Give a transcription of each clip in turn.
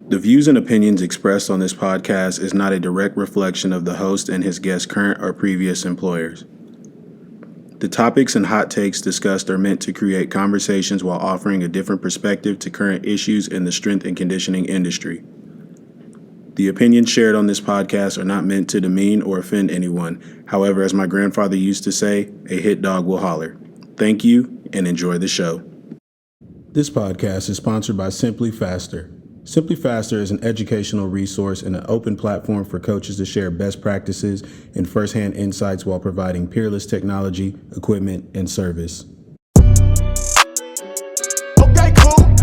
The views and opinions expressed on this podcast is not a direct reflection of the host and his guest's current or previous employers. The topics and hot takes discussed are meant to create conversations while offering a different perspective to current issues in the strength and conditioning industry. The opinions shared on this podcast are not meant to demean or offend anyone. However, as my grandfather used to say, a hit dog will holler. Thank you and enjoy the show. This podcast is sponsored by Simply Faster. Simply Faster is an educational resource and an open platform for coaches to share best practices and firsthand insights while providing peerless technology, equipment, and service. Okay, cool.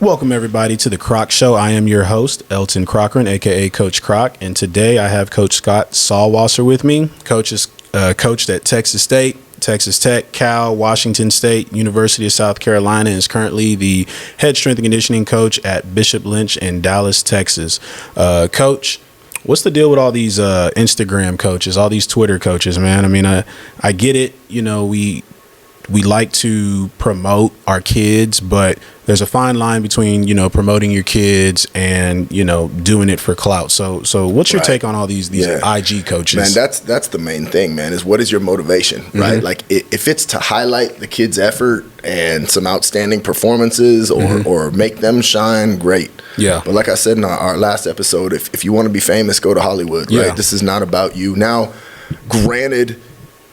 Welcome, everybody, to the Croc Show. I am your host, Elton Cochran, a.k.a. Coach Croc, and today I have Coach Scott Salwasser with me. Coach is coached at Texas State, Texas Tech, Cal, Washington State, University of South Carolina, and is currently the head strength and conditioning coach at Bishop Lynch in Dallas, Texas. Coach, what's the deal with all these Instagram coaches, all these Twitter coaches, man? I mean, I get it. You know, we like to promote our kids, but there's a fine line between, you know, promoting your kids and, you know, doing it for clout. So what's your take on all these IG coaches? Man, that's the main thing, man, is what is your motivation, right? Mm-hmm. Like if it's to highlight the kid's effort and some outstanding performances or make them shine, great. Yeah. But like I said in our last episode, if you want to be famous, go to Hollywood, right? This is not about you. Now, granted,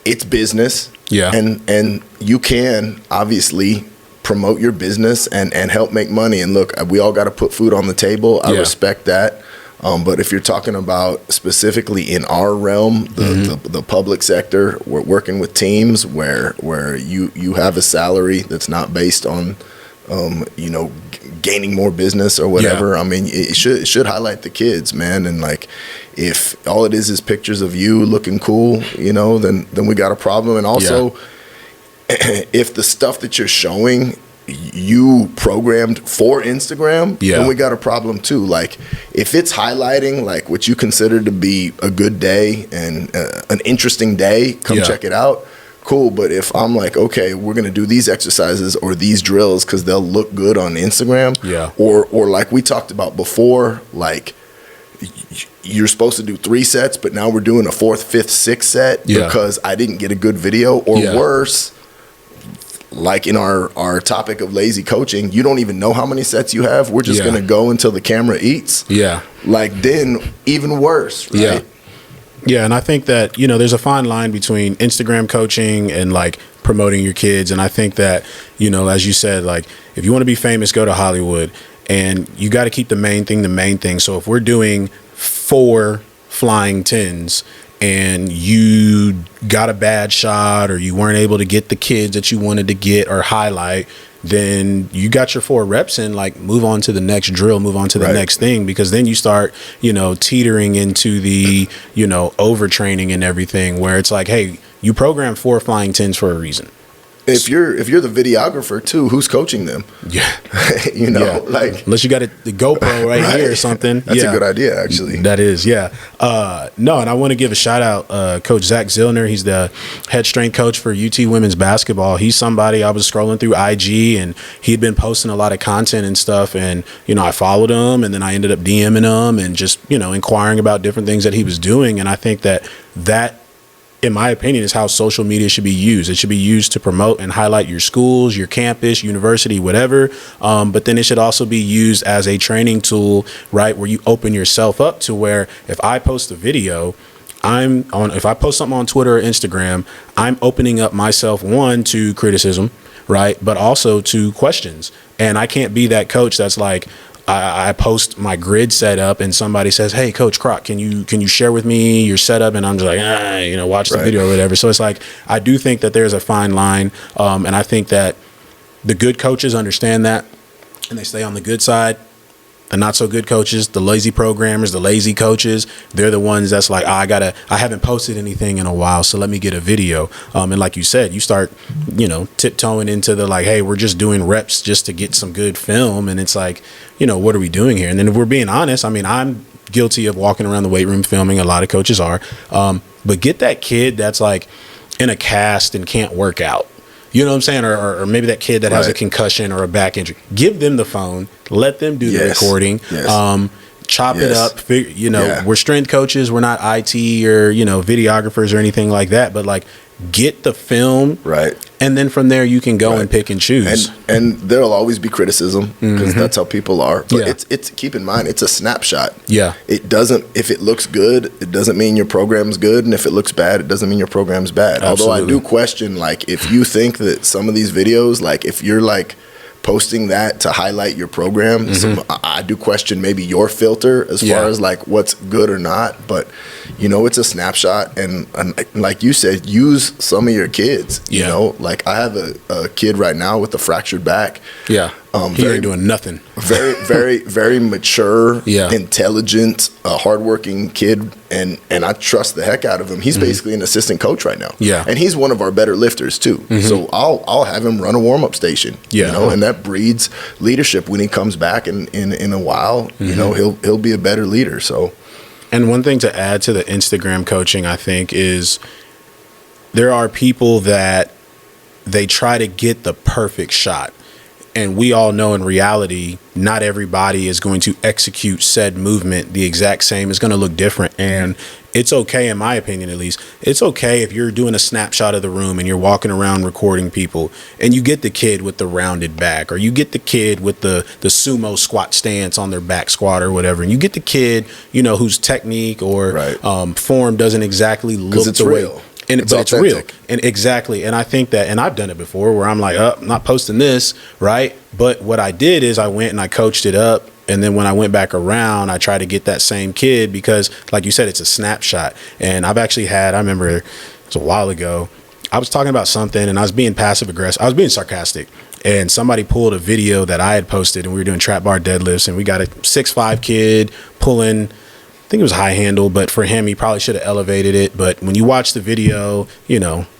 it's business. Yeah. And you can obviously promote your business and help make money. And look, we all got to put food on the table. I respect that. But if you're talking about specifically in our realm, the public sector, we're working with teams where you have a salary that's not based on, gaining more business or whatever. I mean, it should highlight the kids, man. And like, if all it is pictures of you looking cool, you know, then we got a problem. And also, if the stuff that you're showing you programmed for Instagram, then we got a problem too. Like, if it's highlighting like what you consider to be a good day and an interesting day, come check it out. Cool. But if I'm like, okay, we're going to do these exercises or these drills because they'll look good on Instagram, or like we talked about before, like you're supposed to do 3 sets, but now we're doing a 4th, 5th, 6th set because I didn't get a good video, or worse, like in our topic of lazy coaching, you don't even know how many sets you have. We're just going to go until the camera eats. Like, then even worse, right? Yeah, and I think that, you know, there's a fine line between Instagram coaching and like promoting your kids. And I think that, you know, as you said, like, if you want to be famous, go to Hollywood, and you got to keep the main thing. So if we're doing 4 flying 10s and you got a bad shot or you weren't able to get the kids that you wanted to get or highlight, then you got your 4 reps in, like, move on to the next drill, move on to the next thing, because then you start, you know, teetering into the, you know, overtraining and everything, where it's like, hey, you program 4 flying 10s for a reason. If you're the videographer too, who's coaching them? Like, unless you got the GoPro right here or something. That's a good idea, actually. That is, and I want to give a shout out, Coach Zach Zillner. He's the head strength coach for UT women's basketball. He's somebody, I was scrolling through IG and he'd been posting a lot of content and stuff, and you know, I followed him, and then I ended up DMing him and just, you know, inquiring about different things that he was doing. And I think that in my opinion, is how social media should be used. It should be used to promote and highlight your schools, your campus, university, whatever. But then it should also be used as a training tool, right? Where you open yourself up to where if I post a video, if I post something on Twitter or Instagram, I'm opening up myself, one, to criticism, right? But also to questions. And I can't be that coach that's like, I post my grid setup and somebody says, hey, Coach Croc, can you share with me your setup? And I'm just like, watch the video or whatever. So it's like, I do think that there's a fine line. And I think that the good coaches understand that and they stay on the good side. The not so good coaches, the lazy programmers, the lazy coaches, they're the ones that's like, I haven't posted anything in a while, so let me get a video. And like you said, you start, you know, tiptoeing into the like, hey, we're just doing reps just to get some good film. And it's like, you know, what are we doing here? And then if we're being honest, I mean, I'm guilty of walking around the weight room filming. A lot of coaches are. But get that kid that's like in a cast and can't work out. You know what I'm saying? Or maybe that kid that has a concussion or a back injury. Give them the phone. Let them do the recording. Chop it up. We're strength coaches. We're not IT or, videographers or anything like that. But like, get the film. Right. And then from there, you can go and pick and choose. And there'll always be criticism because that's how people are. But it's keep in mind, it's a snapshot. Yeah. It doesn't, if it looks good, it doesn't mean your program's good. And if it looks bad, it doesn't mean your program's bad. Absolutely. Although I do question, like, if you think that some of these videos, like, if you're like posting that to highlight your program, I do question maybe your filter as far as like what's good or not. But it's a snapshot, and like you said, use some of your kids. Like I have a kid right now with a fractured back. He ain't doing nothing. Very, very, very mature, intelligent, hardworking kid, and I trust the heck out of him. He's basically an assistant coach right now. And he's one of our better lifters too. So I'll have him run a warm up station. And that breeds leadership when he comes back in a while. He'll be a better leader. So. And one thing to add to the Instagram coaching, I think, is there are people that they try to get the perfect shot. And we all know in reality, not everybody is going to execute said movement the exact same. It's going to look different. And it's okay, in my opinion, at least. It's okay if you're doing a snapshot of the room and you're walking around recording people and you get the kid with the rounded back, or you get the kid with the sumo squat stance on their back squat or whatever. And you get the kid, whose technique or form doesn't exactly look the real. way. But it's real. And exactly. And I think that, and I've done it before where I'm like, I'm not posting this, right? But what I did is I went and I coached it up. And then when I went back around, I tried to get that same kid because, like you said, it's a snapshot. And I've actually had, I remember it was a while ago, I was talking about something and I was being passive aggressive. I was being sarcastic. And somebody pulled a video that I had posted and we were doing trap bar deadlifts. And we got a 6'5" kid pulling, I think it was high handle, but for him, he probably should have elevated it. But when you watch the video,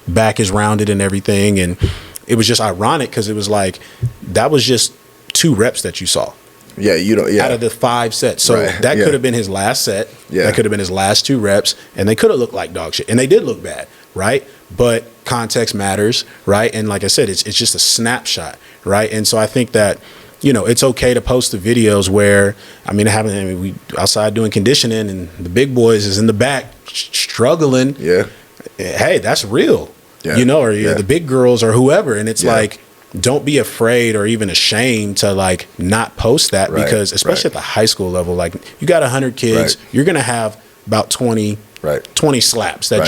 back is rounded and everything. And it was just ironic because it was like, that was just 2 reps that you saw. Out of the 5 sets. So that could have been his last set. That could have been his last 2 reps. And they could have looked like dog shit. And they did look bad, right? But context matters, right? And like I said, it's just a snapshot, right? And so I think that, it's okay to post the videos where, we outside doing conditioning and the big boys is in the back struggling. Hey, that's real. The big girls or whoever. And it's like, don't be afraid or even ashamed to like not post that because especially at the high school level, like you got 100 kids, you're going to have about 20 slaps that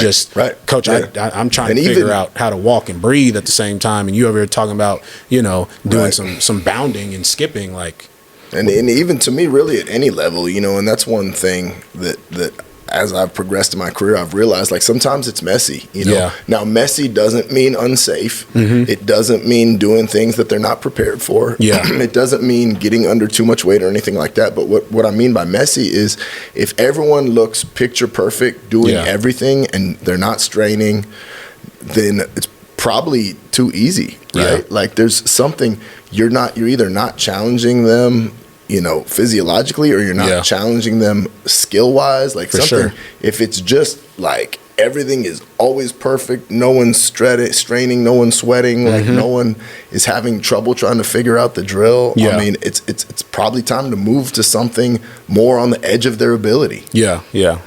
coach, I'm trying to figure out how to walk and breathe at the same time. And you over here talking about, doing some bounding and skipping, like. And even to me, really at any level, and that's one thing that as I've progressed in my career, I've realized like sometimes it's messy, Now messy doesn't mean unsafe. It doesn't mean doing things that they're not prepared for. It doesn't mean getting under too much weight or anything like that. But what I mean by messy is if everyone looks picture perfect doing everything and they're not straining, then it's probably too easy, right? Like there's something you're either not challenging them physiologically, or you're not challenging them skill wise, like for something. If it's just like everything is always perfect, no one's straining, no one's sweating, like no one is having trouble trying to figure out the drill. It's probably time to move to something more on the edge of their ability.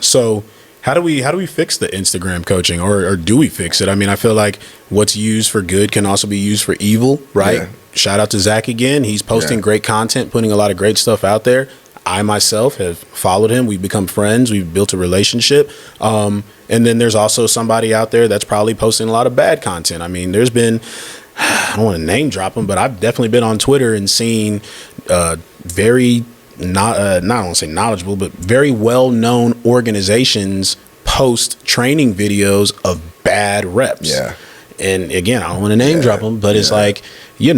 So how do we fix the Instagram coaching, or do we fix it? I feel like what's used for good can also be used for evil, right? Shout out to Zach again. He's posting great content, putting a lot of great stuff out there. I myself have followed him. We've become friends. We've built a relationship. And then there's also somebody out there that's probably posting a lot of bad content. There's been, I don't want to name drop them, but I've definitely been on Twitter and seen very not want to say knowledgeable, but very well-known organizations post training videos of bad reps. And again, I don't want to name drop them, but it's like, I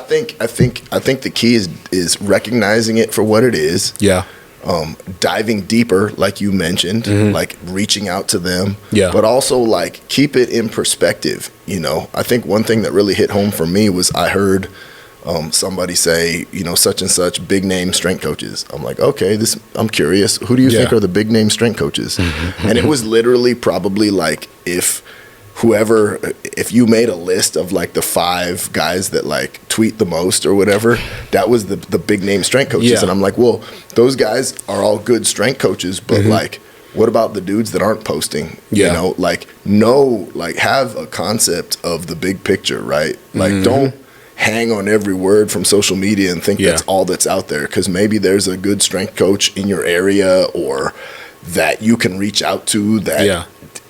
think the key is recognizing it for what it is. Diving deeper, like you mentioned, like reaching out to them. But also like keep it in perspective. I think one thing that really hit home for me was I heard somebody say, such and such big name strength coaches. I'm like, okay, I'm curious. Who do you think are the big name strength coaches? And it was literally probably like if whoever, if you made a list of like the 5 guys that like tweet the most or whatever, that was the big name strength coaches. Yeah. And I'm like, well, those guys are all good strength coaches, but like, what about the dudes that aren't posting? Yeah. You know, like, have a concept of the big picture, right? Like, don't hang on every word from social media and think that's all that's out there, because maybe there's a good strength coach in your area or that you can reach out to that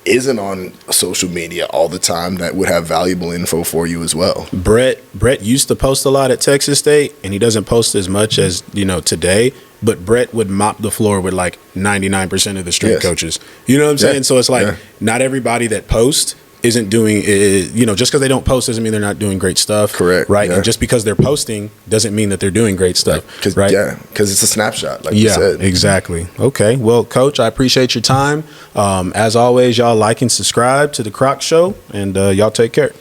isn't on social media all the time that would have valuable info for you as well. Brett used to post a lot at Texas State, and he doesn't post as much as, you know, today, but Brett would mop the floor with like 99% of the strength coaches. You know what I'm saying? So it's like not everybody that posts isn't doing it, you know, just because they don't post doesn't mean they're not doing great stuff. Correct. Right. And just because they're posting doesn't mean that they're doing great stuff. Right. Yeah. Because it's a snapshot, like you said. Exactly. Okay. Well, Coach, I appreciate your time. As always, y'all like and subscribe to The Croc Show, and y'all take care.